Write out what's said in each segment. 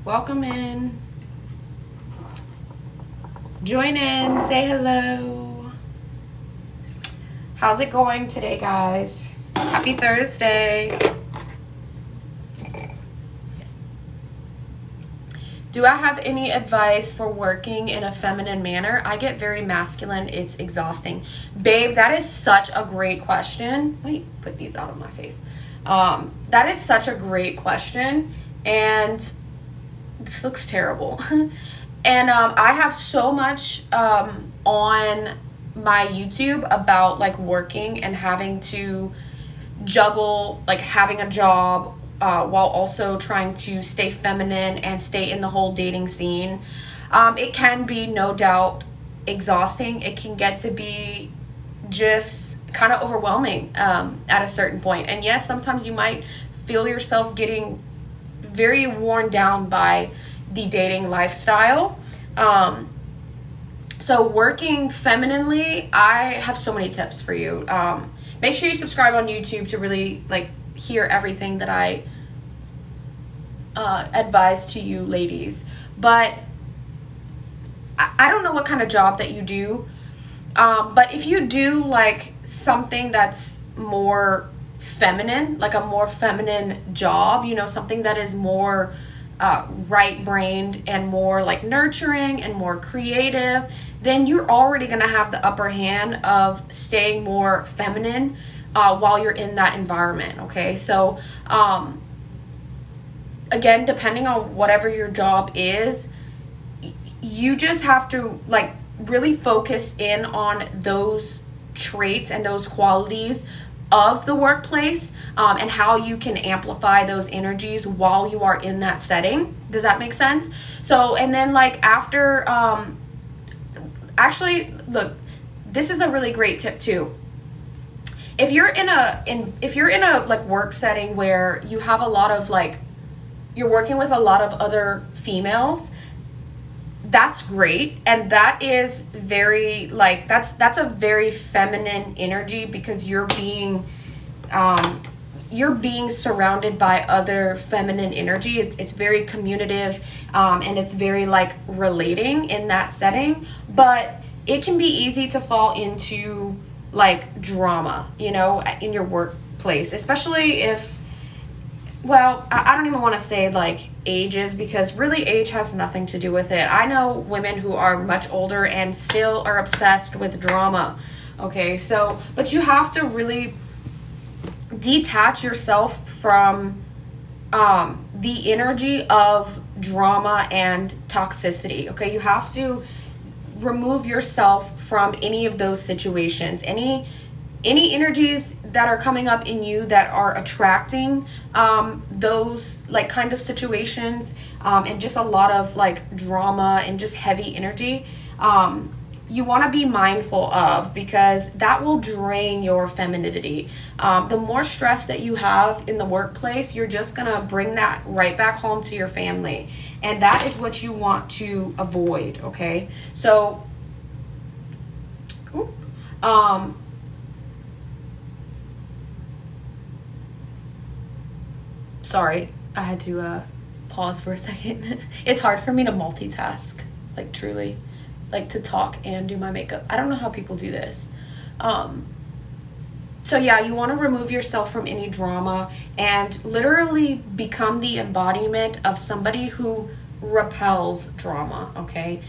Welcome in. Join in. Say hello. How's it going today, guys? Happy Thursday. Do I have any advice for working in a feminine manner? I get very masculine. It's exhausting. Babe, that is such a great question. Let me put these out of my face. That is such a great question. And this looks terrible. And I have so much on my YouTube about like working and having to juggle like having a job while also trying to stay feminine and stay in the whole dating scene. It can be, no doubt, exhausting. It can get to be just kind of overwhelming at a certain point. And yes, sometimes you might feel yourself getting very worn down by the dating lifestyle. So working femininely, I have so many tips for you. Make sure you subscribe on YouTube to really like hear everything that I advise to you ladies. But I don't know what kind of job that you do, but if you do like something that's more feminine, like a more feminine job, you know, something that is more right-brained and more like nurturing and more creative, then you're already going to have the upper hand of staying more feminine while you're in that environment. Okay, so again, depending on whatever your job is, you just have to like really focus in on those traits and those qualities of the workplace, and how you can amplify those energies while you are in that setting. Does that make sense? So, and then like after, actually, look, this is a really great tip too. If you're in a like work setting where you have a lot of like, you're working with a lot of other females, that's great. And that is very like, that's a very feminine energy, because you're being surrounded by other feminine energy. It's very communicative, and it's very like relating in that setting. But it can be easy to fall into like drama, you know, in your workplace, especially if, well, I don't even want to say like ages, because really age has nothing to do with it. I know women who are much older and still are obsessed with drama. Okay, so, but you have to really detach yourself from the energy of drama and toxicity. Okay, you have to remove yourself from any of those situations, any energies that are coming up in you that are attracting those like kind of situations, and just a lot of like drama and just heavy energy, you want to be mindful of, because that will drain your femininity. The more stress that you have in the workplace, you're just gonna bring that right back home to your family, and that is what you want to avoid. Okay, so sorry, I had to pause for a second. It's hard for me to multitask, like truly, like to talk and do my makeup. I don't know how people do this. So yeah, you want to remove yourself from any drama and literally become the embodiment of somebody who repels drama. Okay,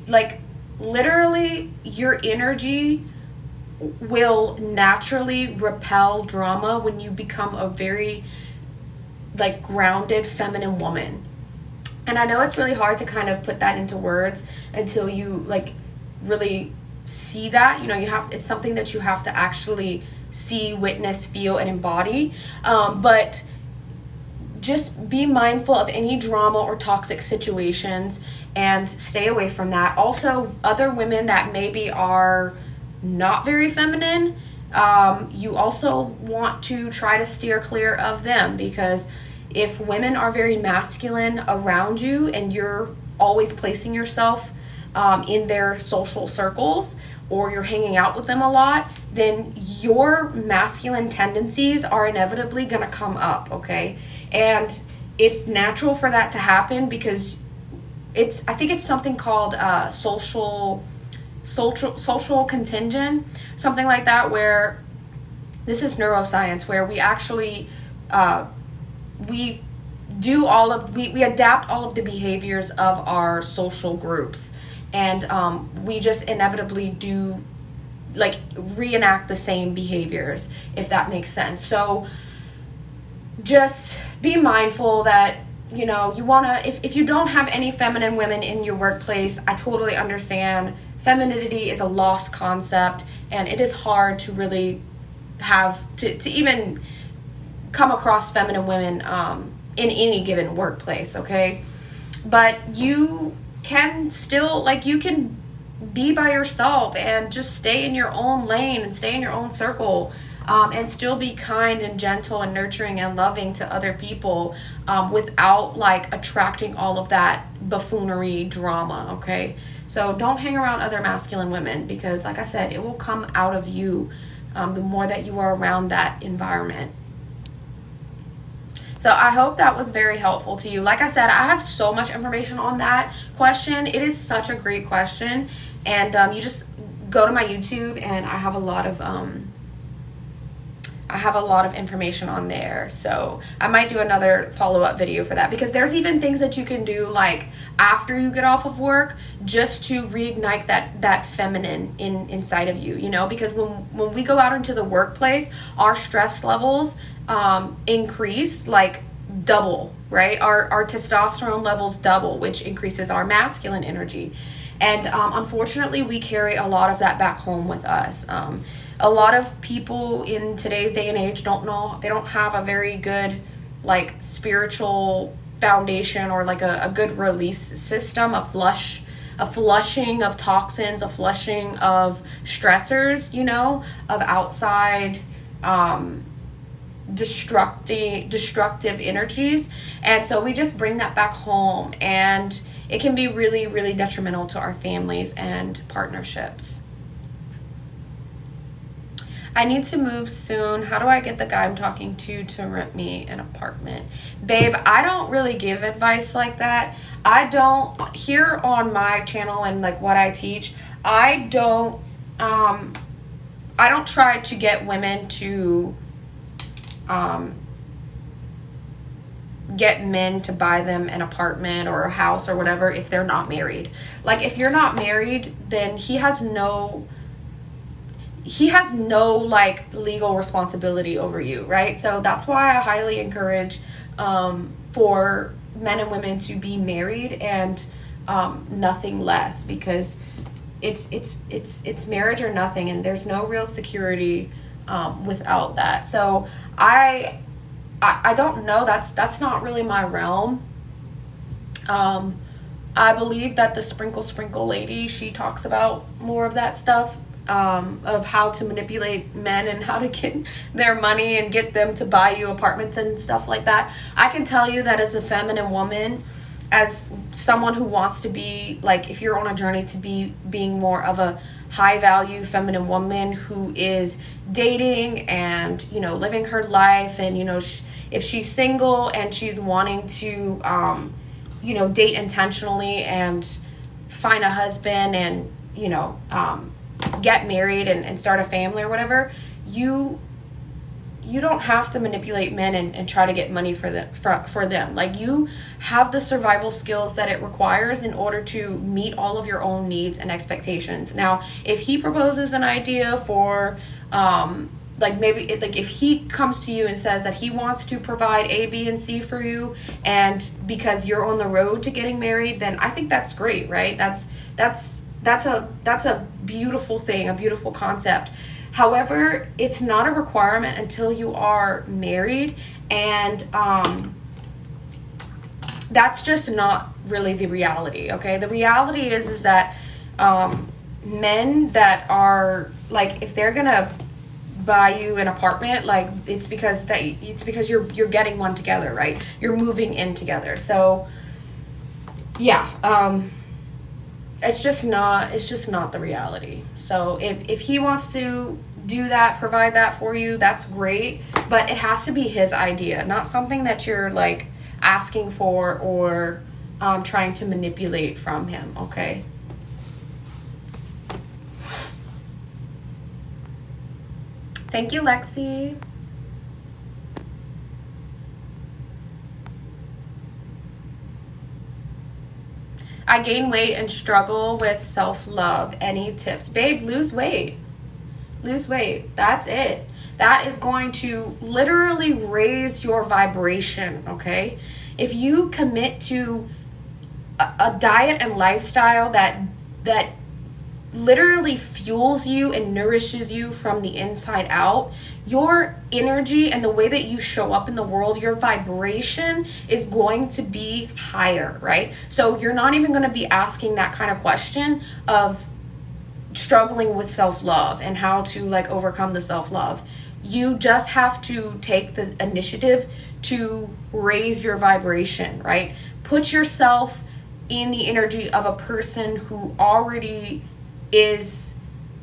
like literally your energy will naturally repel drama when you become a very like grounded feminine woman. And I know it's really hard to kind of put that into words until you like really see that, you know, it's something that you have to actually see, witness, feel, and embody. But just be mindful of any drama or toxic situations and stay away from that. Also, other women that maybe are not very feminine, you also want to try to steer clear of them, because if women are very masculine around you and you're always placing yourself in their social circles, or you're hanging out with them a lot, then your masculine tendencies are inevitably going to come up. Okay, and it's natural for that to happen because I think it's something called social contagion, something like that, where this is neuroscience, where we actually we adapt all of the behaviors of our social groups, and we just inevitably do like reenact the same behaviors, if that makes sense. So just be mindful that, you know, you want to, if you don't have any feminine women in your workplace, I totally understand. Femininity is a lost concept, and it is hard to really have to even come across feminine women in any given workplace, okay? But you can still, like, you can be by yourself and just stay in your own lane and stay in your own circle, and still be kind and gentle and nurturing and loving to other people, without like attracting all of that buffoonery drama, okay? So don't hang around other masculine women, because like I said, it will come out of you the more that you are around that environment. So I hope that was very helpful to you. Like I said, I have so much information on that question. It is such a great question. And you just go to my YouTube, and I have a lot of information on there. So I might do another follow-up video for that, because there's even things that you can do like after you get off of work, just to reignite that feminine inside of you, you know, because when we go out into the workplace, our stress levels increase like double, right? Our testosterone levels double, which increases our masculine energy. And unfortunately, we carry a lot of that back home with us. A lot of people in today's day and age they don't have a very good like spiritual foundation, or like a good release system, a flushing of toxins, a flushing of stressors, you know, of outside destructive energies. And so we just bring that back home, and it can be really, really detrimental to our families and partnerships. I need to move soon. How do I get the guy I'm talking to rent me an apartment? Babe, I don't really give advice like that. I don't, here on my channel and like what I teach, I don't try to get women to get men to buy them an apartment or a house or whatever if they're not married. Like, if you're not married, then he has no like legal responsibility over you, right? So that's why I highly encourage for men and women to be married and nothing less, because it's marriage or nothing, and there's no real security without that. So I don't know, that's not really my realm. I believe that the sprinkle lady, she talks about more of that stuff, of how to manipulate men and how to get their money and get them to buy you apartments and stuff like that. I can tell you that as a feminine woman, as someone who wants to be, like, if you're on a journey to being more of a high value feminine woman who is dating and, you know, living her life, and, you know, if she's single and she's wanting to, you know, date intentionally and find a husband and, you know, get married and start a family or whatever, you don't have to manipulate men and try to get money for them. Like, you have the survival skills that it requires in order to meet all of your own needs and expectations. Now, if he proposes an idea for like, maybe like if he comes to you and says that he wants to provide A, B, and C for you, and because you're on the road to getting married, then I think that's great, right? That's a beautiful thing, a beautiful concept. However, it's not a requirement until you are married, and that's just not really the reality, okay? The reality is that men that are, like, if they're gonna buy you an apartment, like, it's because you're getting one together, right? You're moving in together. So yeah, it's just not the reality. So if he wants to do that, provide that for you, that's great, but it has to be his idea, not something that you're like asking for or trying to manipulate from him, okay? Thank you, Lexi. I gain weight and struggle with self-love. Any tips? Babe, lose weight. Lose weight. That's it. That is going to literally raise your vibration, okay? If you commit to a diet and lifestyle that literally fuels you and nourishes you from the inside out, your energy and the way that you show up in the world, your vibration is going to be higher, right? So you're not even going to be asking that kind of question of struggling with self-love and how to like overcome the self-love. You just have to take the initiative to raise your vibration, right? Put yourself in the energy of a person who already is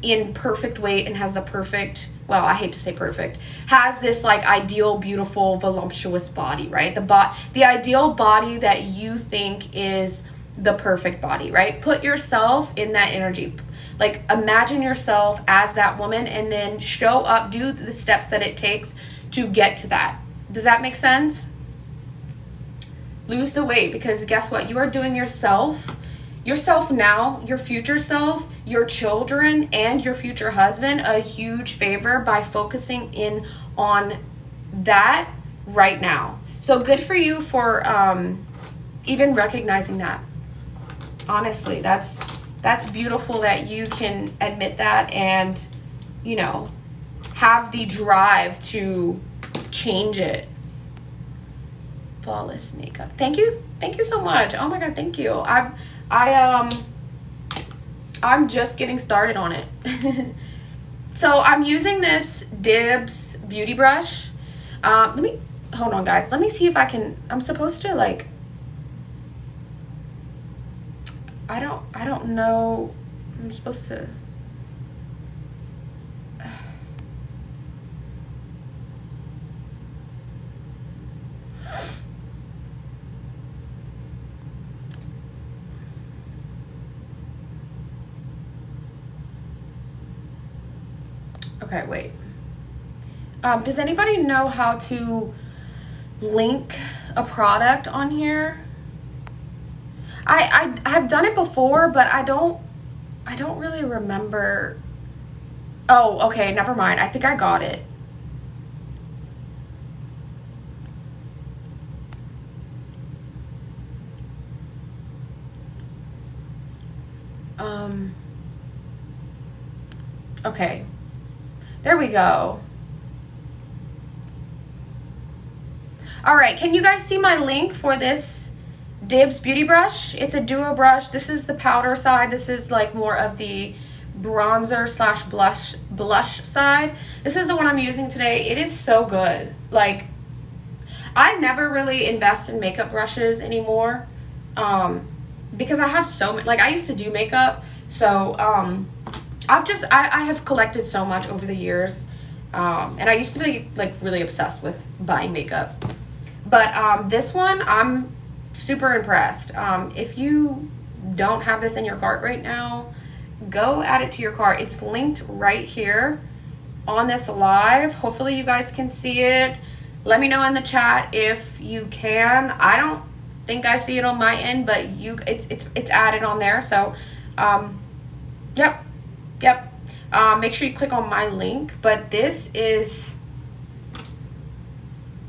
in perfect weight and has the perfect, well, I hate to say perfect, has this like ideal, beautiful, voluptuous body, right? The ideal body that you think is the perfect body, right? Put yourself in that energy. Like imagine yourself as that woman and then show up, do the steps that it takes to get to that. Does that make sense? Lose the weight, because guess what? You are doing yourself now, your future self, your children, and your future husband a huge favor by focusing in on that right now. So good for you for even recognizing that. Honestly, that's beautiful that you can admit that and, you know, have the drive to change it. Flawless makeup. Thank you so much. Oh my god, thank you. I'm just getting started on it. So I'm using this Dibs beauty brush. Hold on guys, let me see if I can. I'm supposed to like, I don't know. I'm supposed to. Okay, wait. Does anybody know how to link a product on here? I've done it before, but I don't really remember. Oh, okay, never mind. I think I got it. Okay. There we go. All right, can you guys see my link for this Dibs beauty brush? It's a duo brush. This is the powder side. This is like more of the bronzer slash blush side. This is the one I'm using today. It is so good. Like, I never really invest in makeup brushes anymore because I have so many. Like, I used to do makeup, so I have collected so much over the years, and I used to be like really obsessed with buying makeup, but this one I'm super impressed. If you don't have this in your cart right now, go add it to your cart. It's linked right here on this live. Hopefully you guys can see it. Let me know in the chat if you can. I don't think I see it on my end, but it's added on there. So yep. Make sure you click on my link. But this is,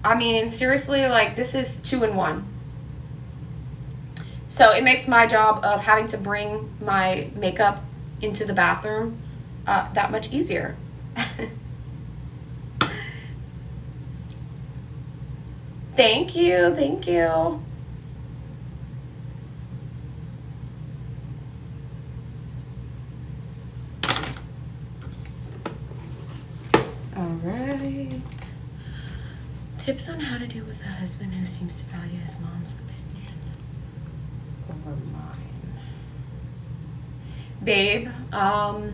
I mean, seriously, like, this is 2-in-1. So it makes my job of having to bring my makeup into the bathroom that much easier. Thank you. All right. Tips on how to deal with a husband who seems to value his mom's opinion over mine. Babe, I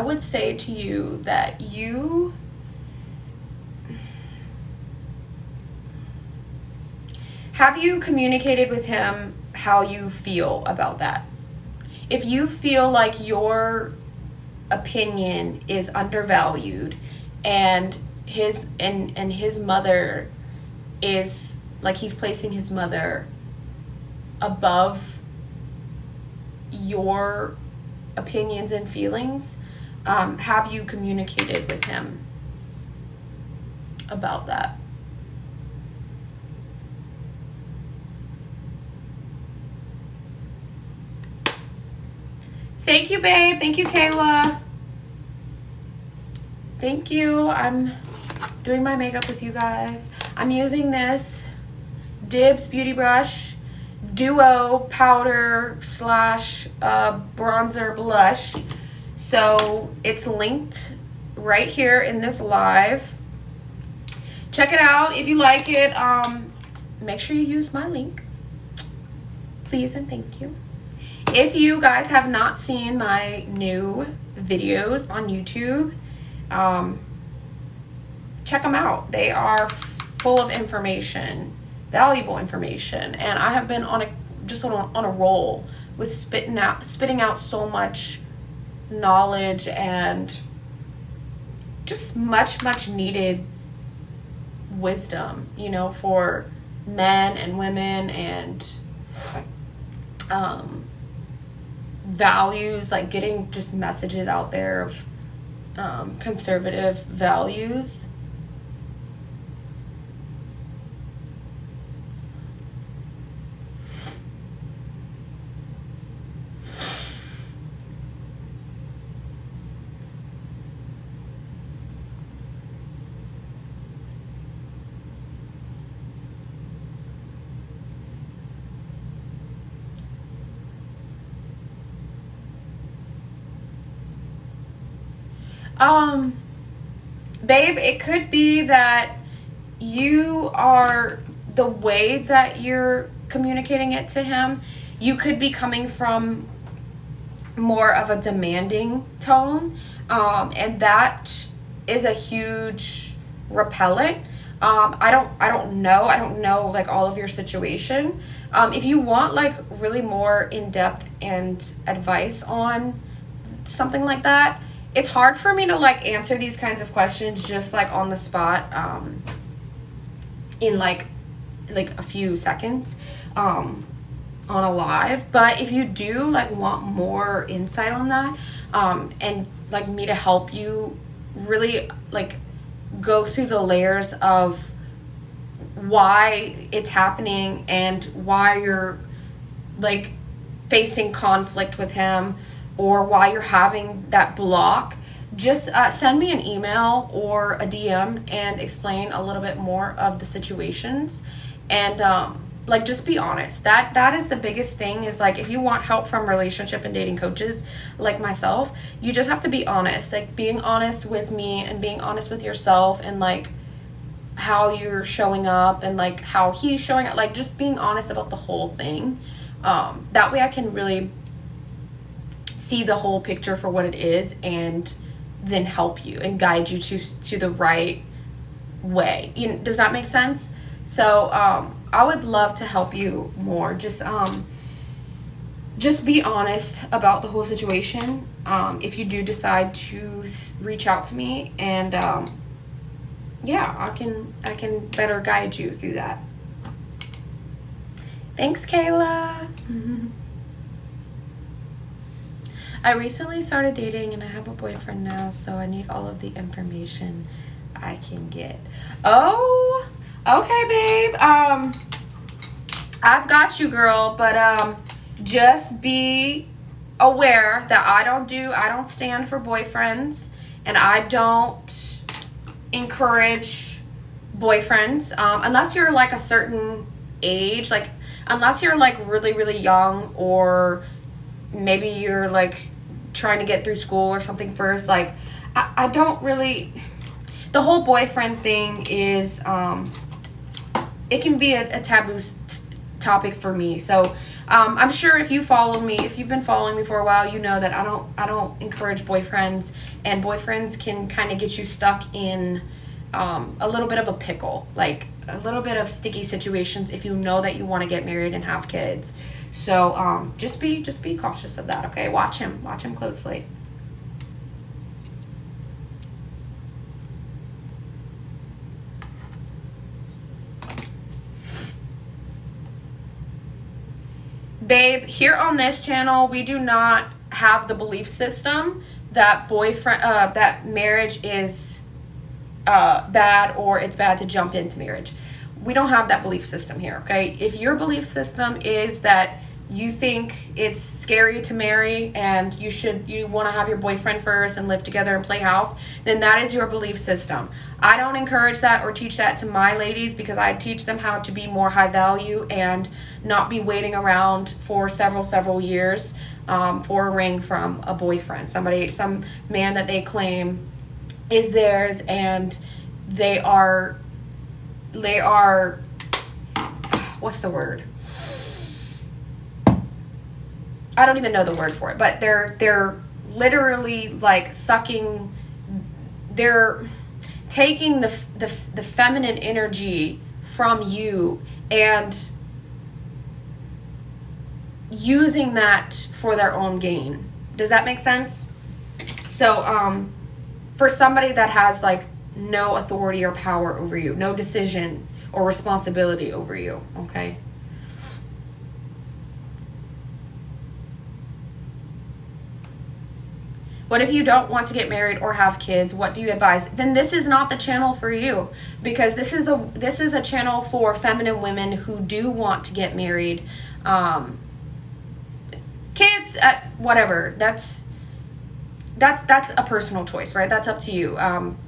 would say to you that you have you communicated with him how you feel about that? If you feel like your opinion is undervalued and his mother is like, he's placing his mother above your opinions and feelings, have you communicated with him about that? Thank you, babe. Thank you, Kayla. Thank you. I'm doing my makeup with you guys. I'm using this Dibs Beauty Brush Duo Powder / Bronzer Blush. So it's linked right here in this live. Check it out if you like it. Make sure you use my link, please and thank you. If you guys have not seen my new videos on YouTube, check them out. They are full of information, valuable information, and I have been on a roll with spitting out so much knowledge and just much needed wisdom, you know, for men and women, and values, like getting just messages out there of conservative values. Babe, it could be that you are, the way that you're communicating it to him, you could be coming from more of a demanding tone, and that is a huge repellent. I don't know like all of your situation. If you want like really more in-depth and advice on something like that, it's hard for me to like answer these kinds of questions just like on the spot, in like a few seconds, on a live. But if you do like want more insight on that, and like me to help you really like go through the layers of why it's happening and why you're like facing conflict with him, or why you're having that block, just send me an email or a DM and explain a little bit more of the situations. And like, just be honest. That is the biggest thing, is like, if you want help from relationship and dating coaches like myself, you just have to be honest. Like, being honest with me and being honest with yourself, and like how you're showing up and like how he's showing up, like just being honest about the whole thing. That way I can really see the whole picture for what it is, and then help you and guide you to the right way. Does that make sense? So I would love to help you more. Just be honest about the whole situation, if you do decide to reach out to me, and yeah, I can better guide you through that. Thanks, Kayla. I recently started dating and I have a boyfriend now, so I need all of the information I can get. Oh, okay, babe. I've got you, girl, but just be aware that I don't stand for boyfriends, and I don't encourage boyfriends, unless you're like a certain age, like unless you're like really young, or maybe you're like trying to get through school or something first. Like I don't really, the whole boyfriend thing is it can be a taboo topic for me. So I'm sure if you've been following me for a while, you know that I don't encourage boyfriends, and boyfriends can kind of get you stuck in a little bit of a pickle. Like a little bit of sticky situations if you know that you want to get married and have kids. So just be cautious of that, okay? Watch him closely. Babe, here on this channel, we do not have the belief system that that marriage is bad, or it's bad to jump into marriage. We don't have that belief system here, okay? If your belief system is that you think it's scary to marry and you want to have your boyfriend first and live together and play house, then that is your belief system. I don't encourage that or teach that to my ladies, because I teach them how to be more high value and not be waiting around for several years for a ring from a boyfriend, some man that they claim is theirs, and they are what's the word? I don't even know the word for it, but they're literally like they're taking the feminine energy from you and using that for their own gain. Does that make sense? So for somebody that has like no authority or power over you, no decision or responsibility over you, okay? What if you don't want to get married or have kids? What do you advise? Then this is not the channel for you, because this is a channel for feminine women who do want to get married. Kids, whatever. That's a personal choice, right? That's up to you.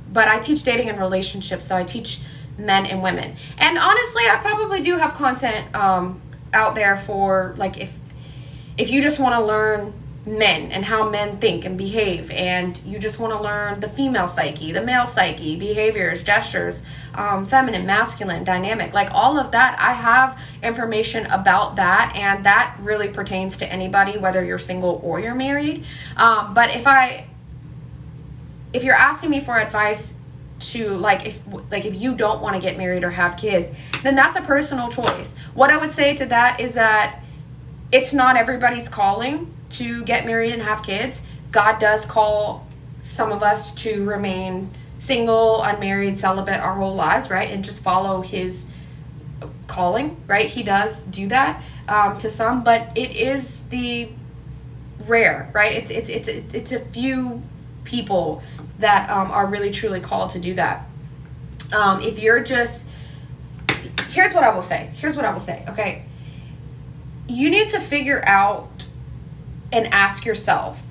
But I teach dating and relationships, so I teach men and women. And honestly, I probably do have content out there for, like, if you just want to learn men and how men think and behave, and you just want to learn the female psyche, the male psyche, behaviors, gestures, feminine, masculine, dynamic, like all of that, I have information about that, and that really pertains to anybody, whether you're single or you're married. But if you're asking me for advice to if you don't want to get married or have kids, then that's a personal choice. What I would say to that is that it's not everybody's calling to get married and have kids. God does call some of us to remain single, unmarried, celibate our whole lives, right? And just follow his calling, right? He does do that to some, but it is the rare, right? It's a few people that are really truly called to do that. If you're just, here's what I will say, okay? You need to figure out and ask yourself,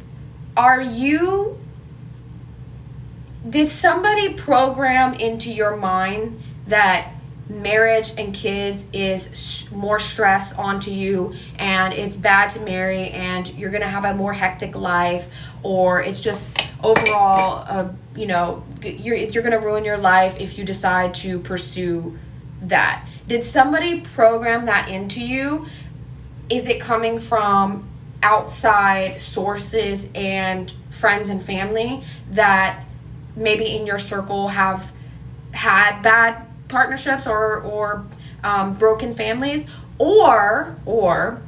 did somebody program into your mind that marriage and kids is more stress onto you, and it's bad to marry, and you're gonna have a more hectic life, or it's just overall, you're gonna ruin your life if you decide to pursue that? Did somebody program that into you? Is it coming from outside sources and friends and family that maybe in your circle have had bad partnerships or broken families, or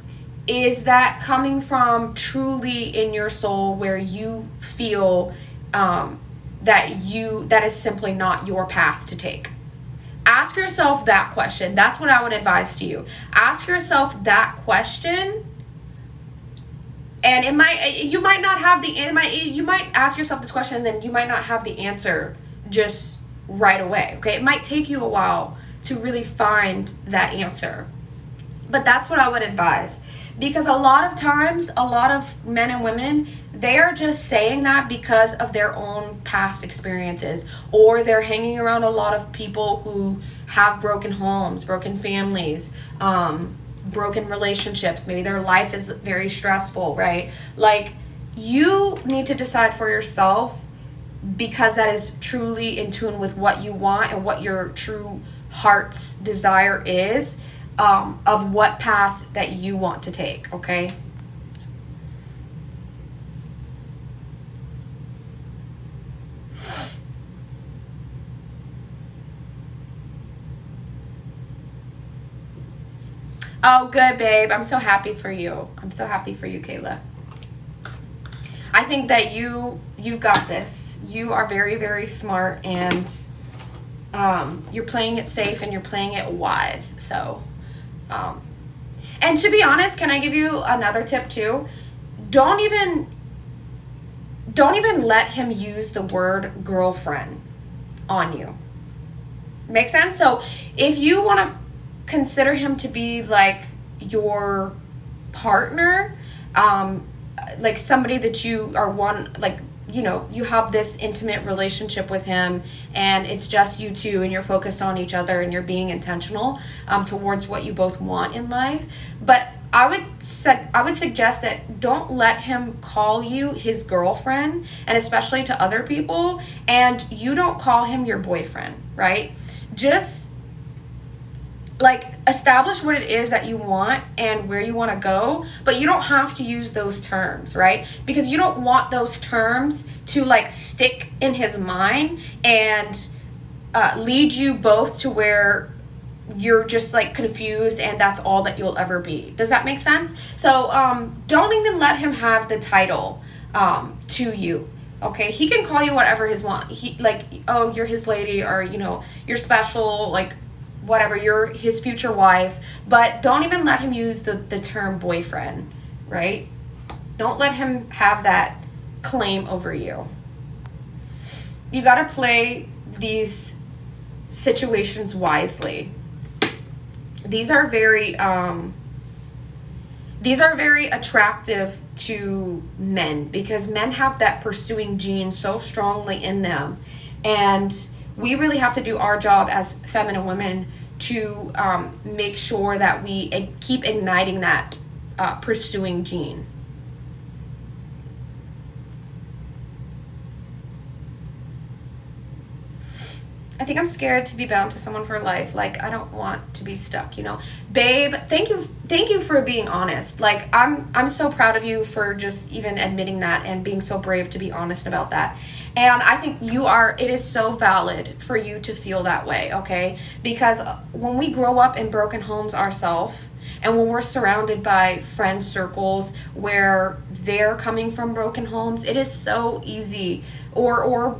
is that coming from truly in your soul where you feel that is simply not your path to take? Ask yourself that question. That's what I would advise to you. Ask yourself that question. And you might ask yourself this question, and then you might not have the answer just right away, okay? It might take you a while to really find that answer. But that's what I would advise. Because a lot of times, a lot of men and women, they are just saying that because of their own past experiences, or they're hanging around a lot of people who have broken homes, broken families, broken relationships. Maybe their life is very stressful, right? Like, you need to decide for yourself, because that is truly in tune with what you want and what your true heart's desire is, of what path that you want to take, okay? Oh, good, babe. I'm so happy for you. I'm so happy for you, Kayla. I think that you've got this. You are very, very smart, and you're playing it safe and you're playing it wise. So, and to be honest, can I give you another tip too? Don't even let him use the word girlfriend on you. Make sense? So if you want to consider him to be like your partner, like somebody that you are one, like, you know, you have this intimate relationship with him and it's just you two and you're focused on each other and you're being intentional towards what you both want in life. But I would suggest that don't let him call you his girlfriend, and especially to other people, and you don't call him your boyfriend, right? Just like establish what it is that you want and where you want to go, but you don't have to use those terms, right? Because you don't want those terms to like stick in his mind and lead you both to where you're just like confused and that's all that you'll ever be. Does that make sense? So don't even let him have the title to you. Okay, he can call you whatever his want. He like, oh, you're his lady, or you know, you're special, like whatever, you're his future wife. But don't even let him use the term boyfriend, right? Don't let him have that claim over you. You got to play these situations wisely. These are very attractive to men because men have that pursuing gene so strongly in them, and we really have to do our job as feminine women to make sure that we keep igniting that pursuing gene. I think I'm scared to be bound to someone for life. Like, I don't want to be stuck, you know. Babe, thank you for being honest. Like, I'm so proud of you for just even admitting that and being so brave to be honest about that. And I think it is so valid for you to feel that way, okay? Because when we grow up in broken homes ourselves, and when we're surrounded by friend circles where they're coming from broken homes, it is so easy. Or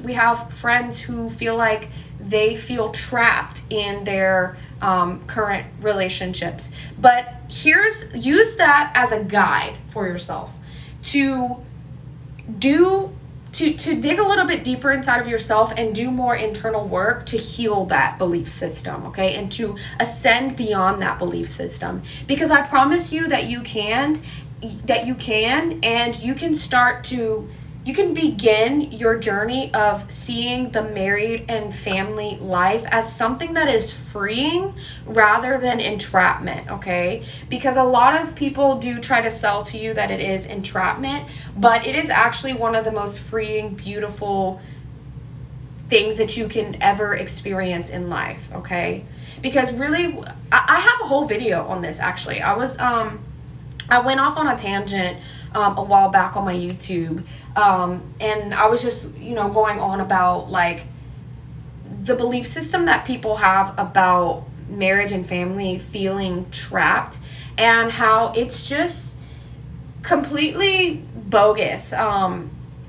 we have friends who feel like they feel trapped in their current relationships. But use that as a guide for yourself to dig a little bit deeper inside of yourself and do more internal work to heal that belief system, okay? And to ascend beyond that belief system. Because I promise you that you can, and you can begin your journey of seeing the married and family life as something that is freeing rather than entrapment, okay? Because a lot of people do try to sell to you that it is entrapment, but it is actually one of the most freeing, beautiful things that you can ever experience in life, okay? Because really, I have a whole video on this, actually. I went off on a tangent a while back on my YouTube, and I was just, going on about like the belief system that people have about marriage and family feeling trapped, and how it's just completely bogus.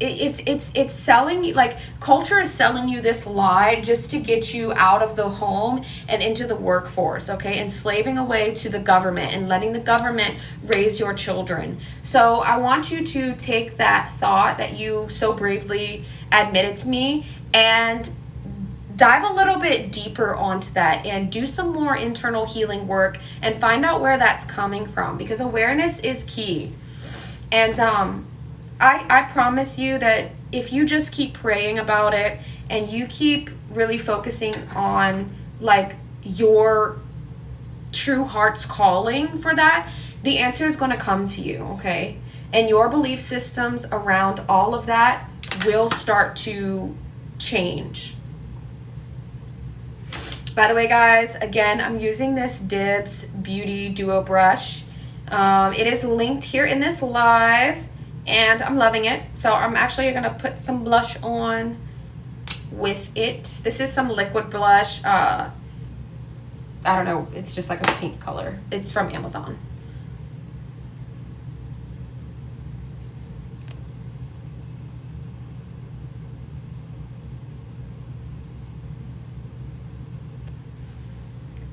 It's selling you, like, culture is selling you this lie just to get you out of the home and into the workforce, okay? Enslaving away to the government and letting the government raise your children. So I want you to take that thought that you so bravely admitted to me and dive a little bit deeper onto that and do some more internal healing work and find out where that's coming from, because awareness is key. And I promise you that if you just keep praying about it and you keep really focusing on like your true heart's calling for that, the answer is going to come to you, okay? And your belief systems around all of that will start to change. By the way, guys, again, I'm using this Dibs Beauty Duo Brush. It is linked here in this live. And I'm loving it. So I'm actually going to put some blush on with it. This is some liquid blush. I I don't know, it's just like a pink color. It's from Amazon.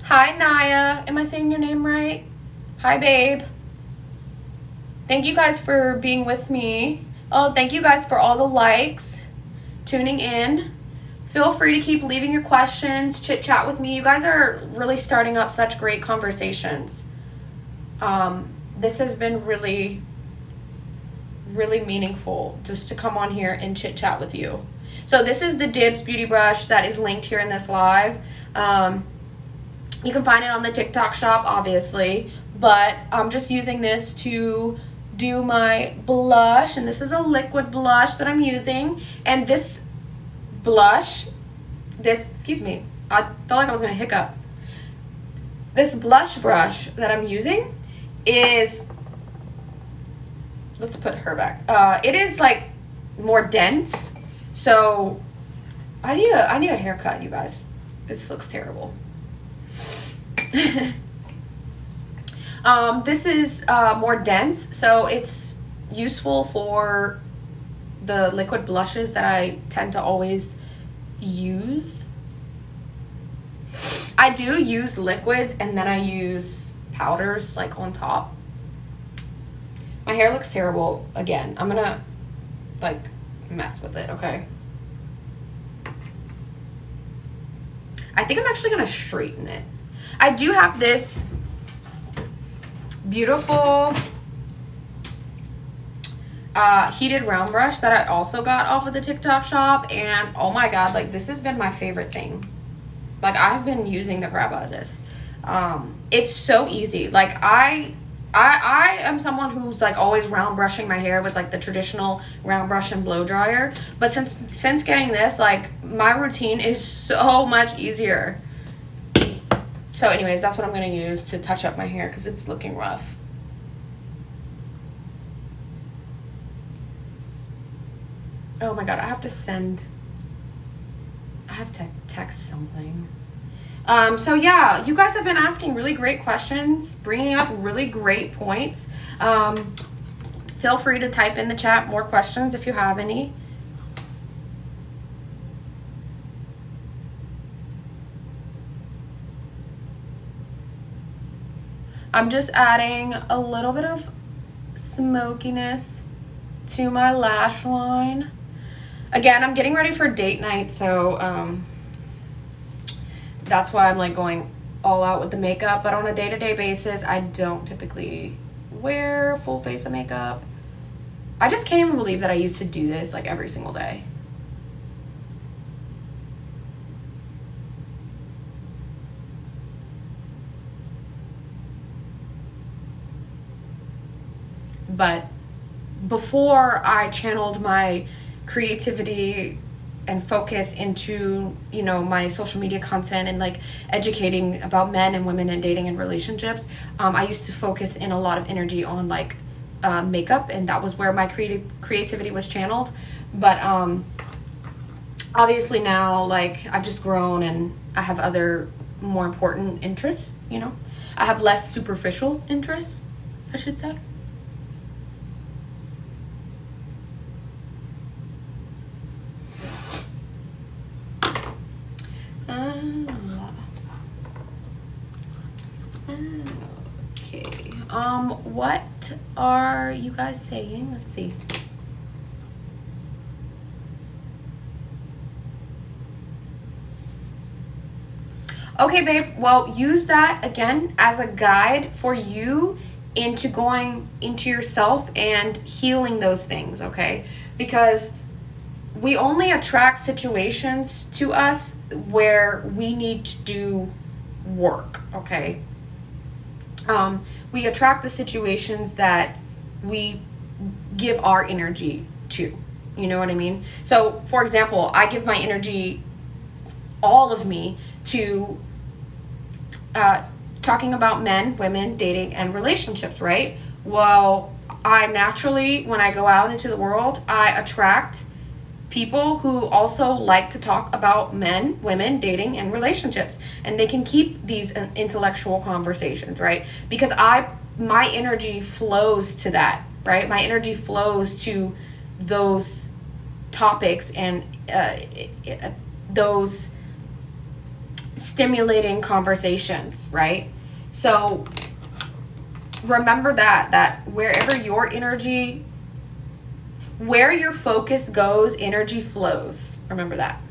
Hi, Naya. Am I saying your name right? Hi, babe. Thank you guys for being with me. Oh, thank you guys for all the likes, tuning in. Feel free to keep leaving your questions, chit chat with me. You guys are really starting up such great conversations. This has been really, really meaningful just to come on here and chit chat with you. So this is the Dibs Beauty Brush that is linked here in this live. You can find it on the TikTok shop, obviously, but I'm just using this to do my blush, and this is a liquid blush that I'm using. And this blush, excuse me, I felt like I was gonna hiccup. This blush brush that I'm using is, let's put her back. It is like more dense, so I need a haircut, you guys. This looks terrible. This is more dense, so it's useful for the liquid blushes that I tend to always use. I do use liquids and then I use powders like on top. My hair looks terrible again. I'm gonna like mess with it, okay? I think I'm actually gonna straighten it. I do have this beautiful heated round brush that I also got off of the TikTok shop, and oh my god, like this has been my favorite thing. Like I've been using the crap out of this. It's so easy. Like I am someone who's like always round brushing my hair with like the traditional round brush and blow dryer, but since getting this, like my routine is so much easier. So anyways, that's what I'm going to use to touch up my hair because it's looking rough. Oh my god, I have to text something. So yeah, you guys have been asking really great questions, bringing up really great points. Feel free to type in the chat more questions if you have any. I'm just adding a little bit of smokiness to my lash line. Again, I'm getting ready for date night, so that's why I'm like going all out with the makeup. But on a day-to-day basis, I don't typically wear full face of makeup. I just can't even believe that I used to do this like every single day. But before I channeled my creativity and focus into, you know, my social media content and like educating about men and women and dating and relationships, I used to focus in a lot of energy on like makeup, and that was where my creativity was channeled. But obviously now, like, I've just grown and I have other more important interests, you know. I have less superficial interests, I should say. Okay. What are you guys saying? Let's see. Okay, babe. Well, use that again as a guide for you into going into yourself and healing those things, okay? Because we only attract situations to us where we need to do work, okay? We attract the situations that we give our energy to. You know what I mean? So, for example, I give my energy, all of me, to talking about men, women, dating, and relationships, right? Well, I naturally, when I go out into the world, I attract people who also like to talk about men, women, dating, and relationships, and they can keep these intellectual conversations, right? Because my energy flows to that, right? My energy flows to those topics and those stimulating conversations, right? So remember that wherever your energy, where your focus goes, energy flows. Remember that.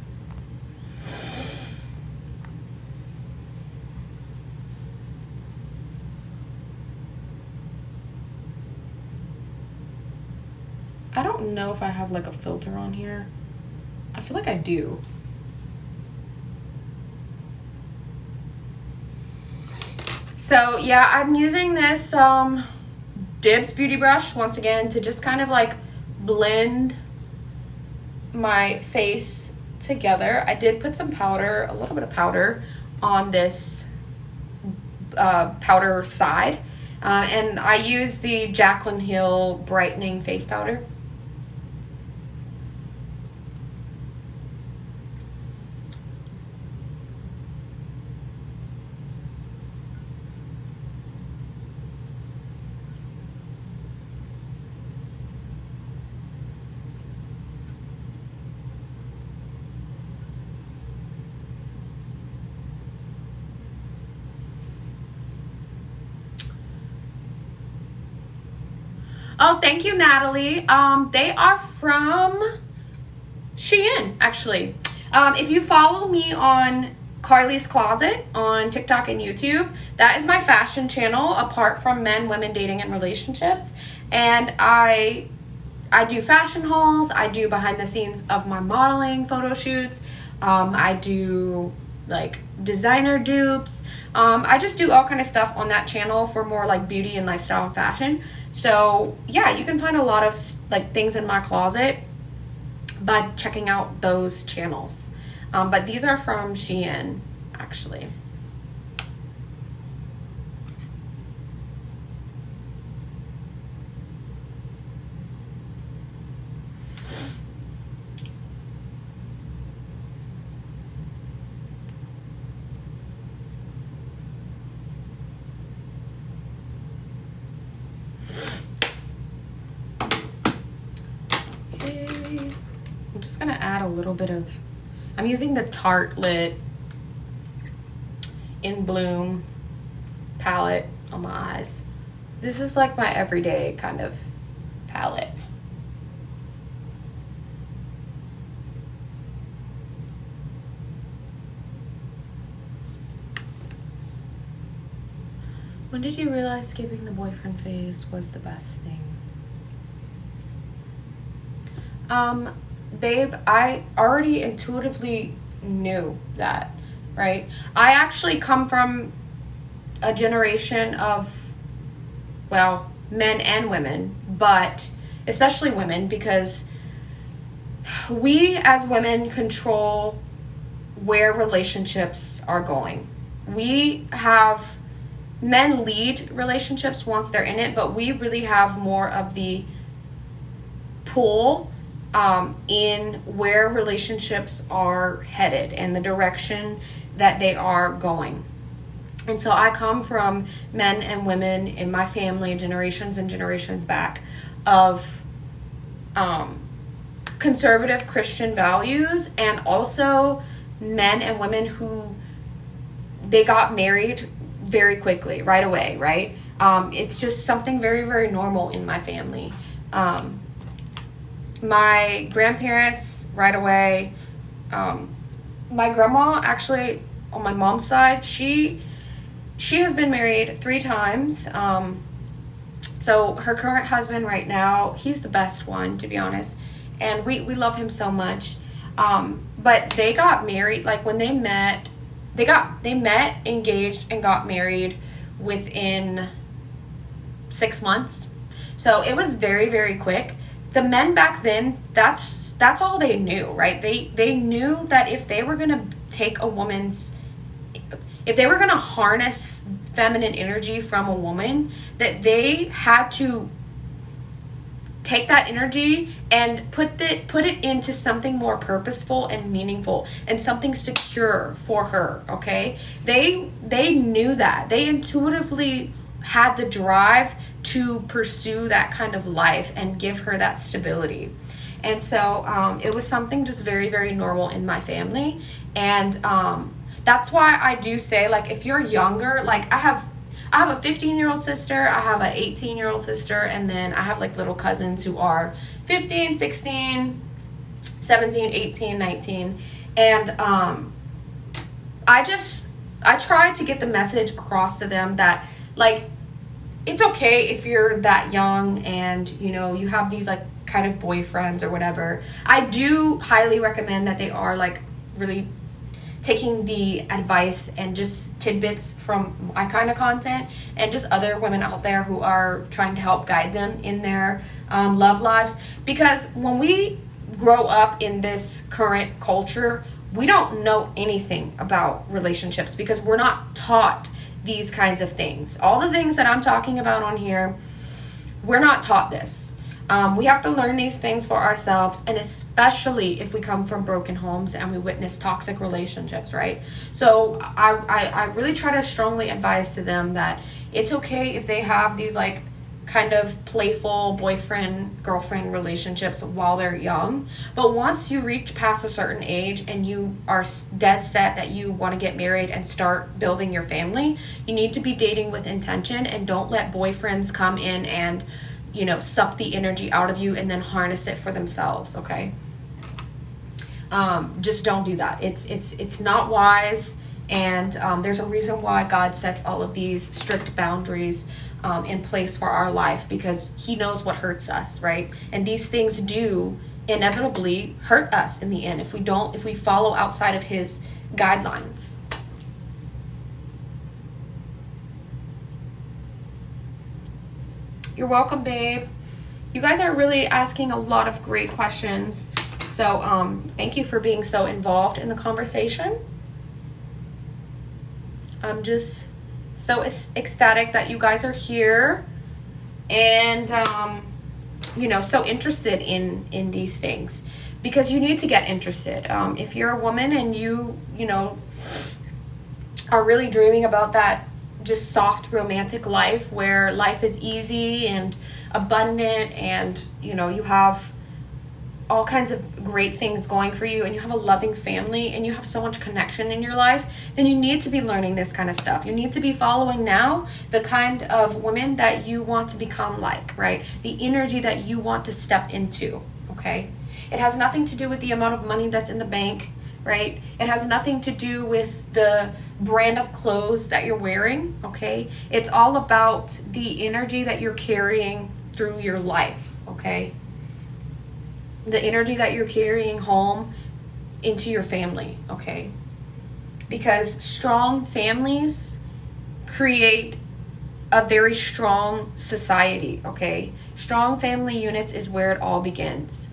I don't know if I have like a filter on here. I feel like I do. So yeah, I'm using this Dibs beauty brush once again to just kind of like blend my face together. I did put some powder, a little bit of powder on this powder side. And I use the Jaclyn Hill brightening face powder. Oh, thank you, Natalie. They are from Shein, actually. If you follow me on Carly's Closet on TikTok and YouTube, that is my fashion channel apart from men, women, dating, and relationships. And I do fashion hauls. I do behind the scenes of my modeling photo shoots. I do like designer dupes. I just do all kind of stuff on that channel for more like beauty and lifestyle and fashion. So yeah, you can find a lot of like things in my closet by checking out those channels. But these are from Shein, actually. Gonna add a little bit of, I'm using the Tartelette In Bloom palette on my eyes. This is like my everyday kind of palette. When did you realize skipping the boyfriend phase was the best thing? Babe, I already intuitively knew that, right? I actually come from a generation of, well, men and women, but especially women, because we as women control where relationships are going. We have, men lead relationships once they're in it, but we really have more of the pull in where relationships are headed and the direction that they are going. And so I come from men and women in my family, generations and generations back, of conservative Christian values, and also men and women who they got married very quickly, right away, right? It's just something very, very normal in my family. My grandparents, right away. My grandma, actually, on my mom's side, she has been married 3 times. So her current husband right now, he's the best one, to be honest. And we love him so much. But they got married, like when they met, they met, engaged, and got married within 6 months. So it was very, very quick. The men back then, that's all they knew, right? They knew that if they were gonna take a woman's, if they were gonna harness feminine energy from a woman, that they had to take that energy and put it into something more purposeful and meaningful and something secure for her, okay? They knew that. They intuitively had the drive to pursue that kind of life and give her that stability. And so it was something just very, very normal in my family. And that's why I do say, like, if you're younger, like I have a 15-year-old sister, I have an 18-year-old sister, and then I have like little cousins who are 15, 16, 17, 18, 19. And I try to get the message across to them that, like, it's okay if you're that young and, you know, you have these like kind of boyfriends or whatever. I do highly recommend that they are like really taking the advice and just tidbits from my kind of content and just other women out there who are trying to help guide them in their love lives. Because when we grow up in this current culture, we don't know anything about relationships because we're not taught these kinds of things. All the things that I'm talking about on here, we're not taught this. We have to learn these things for ourselves, and especially if we come from broken homes and we witness toxic relationships, right? So I really try to strongly advise to them that it's okay if they have these like kind of playful boyfriend girlfriend relationships while they're young, but once you reach past a certain age and you are dead set that you want to get married and start building your family, you need to be dating with intention, and don't let boyfriends come in and, you know, suck the energy out of you and then harness it for themselves, okay? Just don't do that. It's not wise, and there's a reason why God sets all of these strict boundaries in place for our life, because he knows what hurts us, right? And these things do inevitably hurt us in the end if we follow outside of his guidelines. You're welcome, babe. You guys are really asking a lot of great questions. So thank you for being so involved in the conversation. I'm just so ecstatic that you guys are here and you know, so interested in these things, because you need to get interested. If you're a woman and you know, are really dreaming about that just soft romantic life where life is easy and abundant, and you know, you have all kinds of great things going for you, and you have a loving family, and you have so much connection in your life, then you need to be learning this kind of stuff. You need to be following now the kind of women that you want to become like, right? The energy that you want to step into, okay? It has nothing to do with the amount of money that's in the bank, right? It has nothing to do with the brand of clothes that you're wearing, okay? It's all about the energy that you're carrying through your life, okay? The energy that you're carrying home into your family, okay? Because strong families create a very strong society, okay? Strong family units is where it all begins.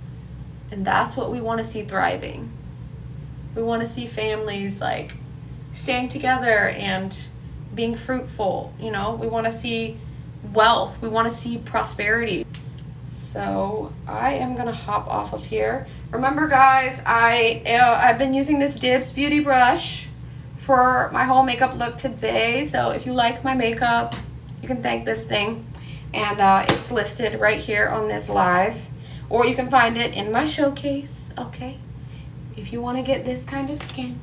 And that's what we want to see thriving. We want to see families like staying together and being fruitful, you know? We want to see wealth. We want to see prosperity. So I am gonna hop off of here. Remember, guys, I've been using this Dibs beauty brush for my whole makeup look today. So if you like my makeup, you can thank this thing, and it's listed right here on this live, or you can find it in my showcase, okay? If you want to get this kind of skin.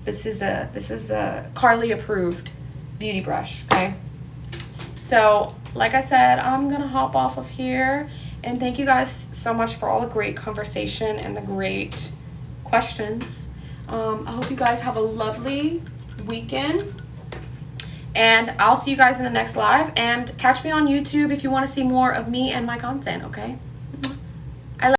This is a Carly approved beauty brush, okay? So like I said, I'm gonna hop off of here, and thank you guys so much for all the great conversation and the great questions. I hope you guys have a lovely weekend, and I'll see you guys in the next live, and catch me on YouTube if you want to see more of me and my content, okay?